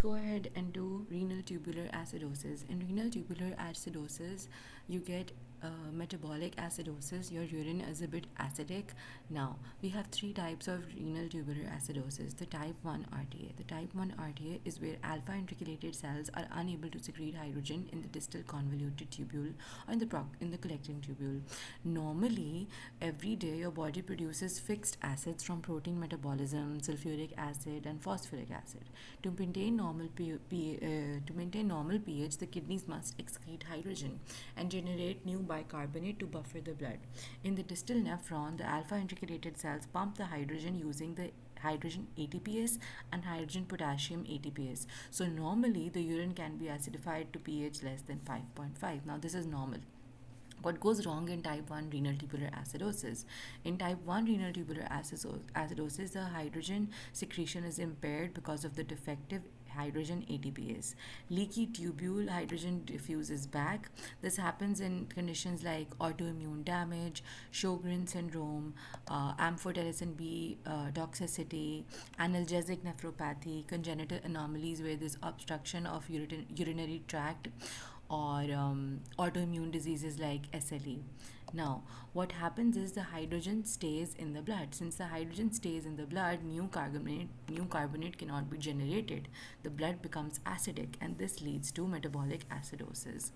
Go ahead and do renal tubular acidosis. In renal tubular acidosis, you get metabolic acidosis. Your urine is a bit acidic. Now, we have three types of renal tubular acidosis. The type 1 RTA. The type 1 RTA is where alpha integrated cells are unable to secrete hydrogen in the distal convoluted tubule or in the collecting tubule. Normally, every day your body produces fixed acids from protein metabolism, sulfuric acid, and phosphoric acid. To maintain normal pH, the kidneys must excrete hydrogen and generate new bicarbonate to buffer the blood. In the distal nephron, the alpha integrated cells pump the hydrogen using the hydrogen ATPase and hydrogen potassium ATPase. So normally the urine can be acidified to pH less than 5.5. Now this is normal. What goes wrong in type 1 renal tubular acidosis? In type 1 renal tubular acidosis, the hydrogen secretion is impaired because of the defective hydrogen ATPase. Leaky tubule, hydrogen diffuses back. This happens in conditions like autoimmune damage, Sjogren's syndrome, amphotericin B toxicity, analgesic nephropathy, congenital anomalies where there's obstruction of urinary tract, or autoimmune diseases like SLE. Now, what happens is the hydrogen stays in the blood. Since the hydrogen stays in the blood, new carbonate cannot be generated. The blood becomes acidic, and this leads to metabolic acidosis.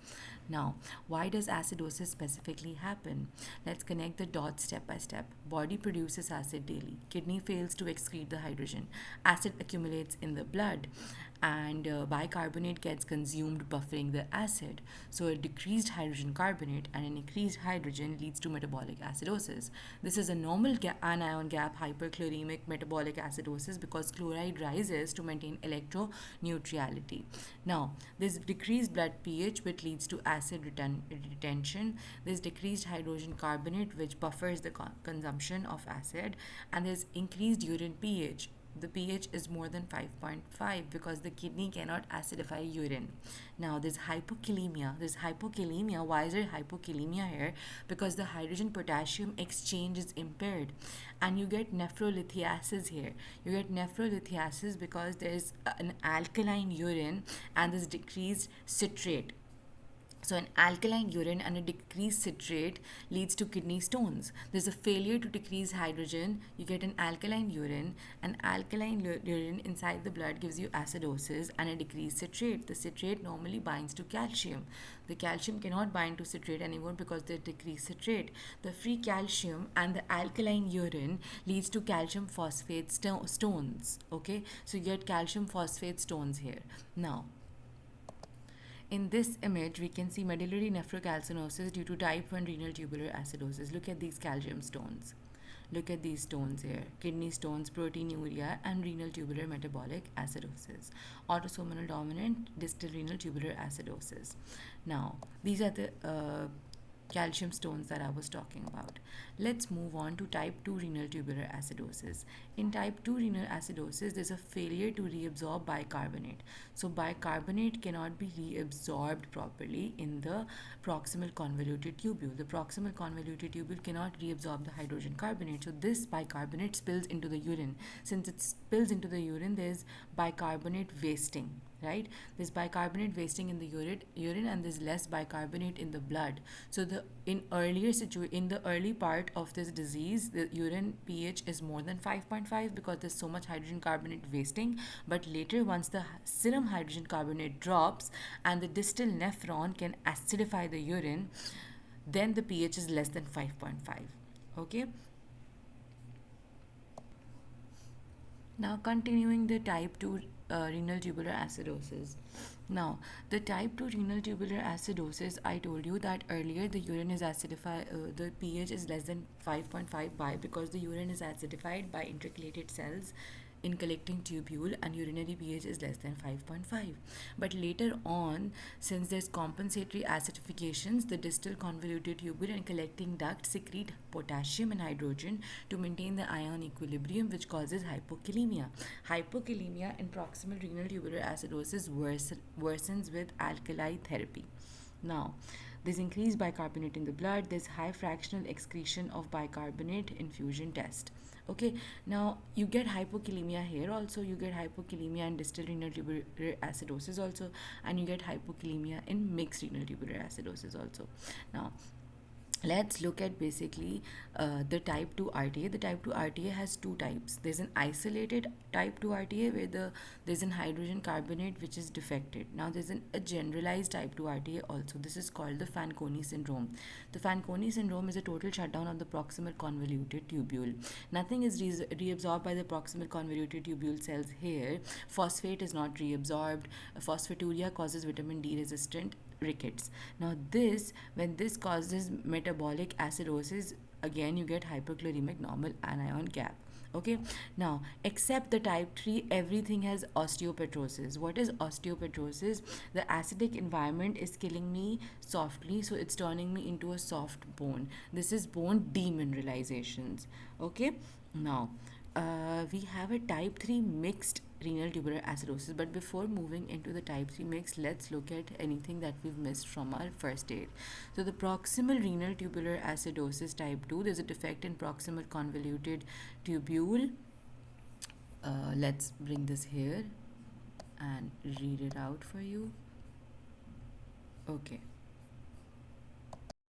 Now, why does acidosis specifically happen? Let's connect the dots step by step. Body produces acid daily. Kidney fails to excrete the hydrogen. Acid accumulates in the blood, and bicarbonate gets consumed, buffering the acid. So a decreased hydrogen carbonate and an increased hydrogen leads to metabolic acidosis. This is a normal anion gap hyperchloremic metabolic acidosis because chloride rises to maintain electroneutrality. Now, there's decreased blood pH, which leads to acid retention. There's decreased hydrogen carbonate, which buffers the consumption of acid, and there's increased urine pH. The pH is more than 5.5 because the kidney cannot acidify urine. Now, there's hypokalemia. Why is there hypokalemia here? Because the hydrogen potassium exchange is impaired, and you get nephrolithiasis here. You get nephrolithiasis because there's an alkaline urine and there's decreased citrate. So, an alkaline urine and a decreased citrate leads to kidney stones. There's a failure to decrease hydrogen. You get an alkaline urine. An alkaline urine inside the blood gives you acidosis and a decreased citrate. The citrate normally binds to calcium. The calcium cannot bind to citrate anymore because there's decreased citrate. The free calcium and the alkaline urine leads to calcium phosphate stones. Okay, so you get calcium phosphate stones here. Now, in this image, we can see medullary nephrocalcinosis due to type 1 renal tubular acidosis. Look at these calcium stones. Look at these stones here: kidney stones, proteinuria, and renal tubular metabolic acidosis. Autosomal dominant distal renal tubular acidosis. Now, these are the calcium stones that I was talking about. Let's move on to type 2 renal tubular acidosis. In type 2 renal acidosis, there's a failure to reabsorb bicarbonate. So bicarbonate cannot be reabsorbed properly in the proximal convoluted tubule. The proximal convoluted tubule cannot reabsorb the hydrogen carbonate. So this bicarbonate spills into the urine. Since it spills into the urine, there's bicarbonate wasting, right? There's bicarbonate wasting in the urine, and there's less bicarbonate in the blood. So in the early part of this disease, the urine pH is more than 5.5 because there's so much hydrogen carbonate wasting. But later, once the serum hydrogen carbonate drops and the distal nephron can acidify the urine, then the pH is less than 5.5. Okay. Now, continuing the type 2 renal tubular acidosis. Now, the type 2 renal tubular acidosis, I told you that earlier the urine is acidified, the pH is less than 5.5 by because the urine is acidified by intercalated cells in collecting tubule, and urinary pH is less than 5.5. But later on, since there's compensatory acidifications, the distal convoluted tubule and collecting duct secrete potassium and hydrogen to maintain the ion equilibrium, which causes hypokalemia. Hypokalemia in proximal renal tubular acidosis worsens with alkali therapy. Now, there's increased bicarbonate in the blood. There's high fractional excretion of bicarbonate infusion test. Okay, now you get hypokalemia here also, you get hypokalemia in distal renal tubular acidosis also, and you get hypokalemia in mixed renal tubular acidosis also. Now let's look at basically the type 2 RTA. The type 2 RTA has two types. There's an isolated type 2 RTA where there's an hydrogen carbonate which is defected. Now there's a generalized type 2 RTA also. This is called the Fanconi syndrome. The Fanconi syndrome is a total shutdown of the proximal convoluted tubule. Nothing is reabsorbed by the proximal convoluted tubule cells here. Phosphate is not reabsorbed. Phosphaturia causes vitamin D resistant rickets. Now this, when this causes metabolic acidosis, again you get hyperchloremic normal anion gap. Okay, now except the type 3, everything has osteopetrosis. What is osteopetrosis? The acidic environment is killing me softly, so it's turning me into a soft bone. This is bone demineralizations. Okay, now we have a type 3 mixed renal tubular acidosis. But before moving into the type 3 mix, let's look at anything that we've missed from our first aid. So the proximal renal tubular acidosis type 2, there's a defect in proximal convoluted tubule. Let's bring this here and read it out for you. Okay,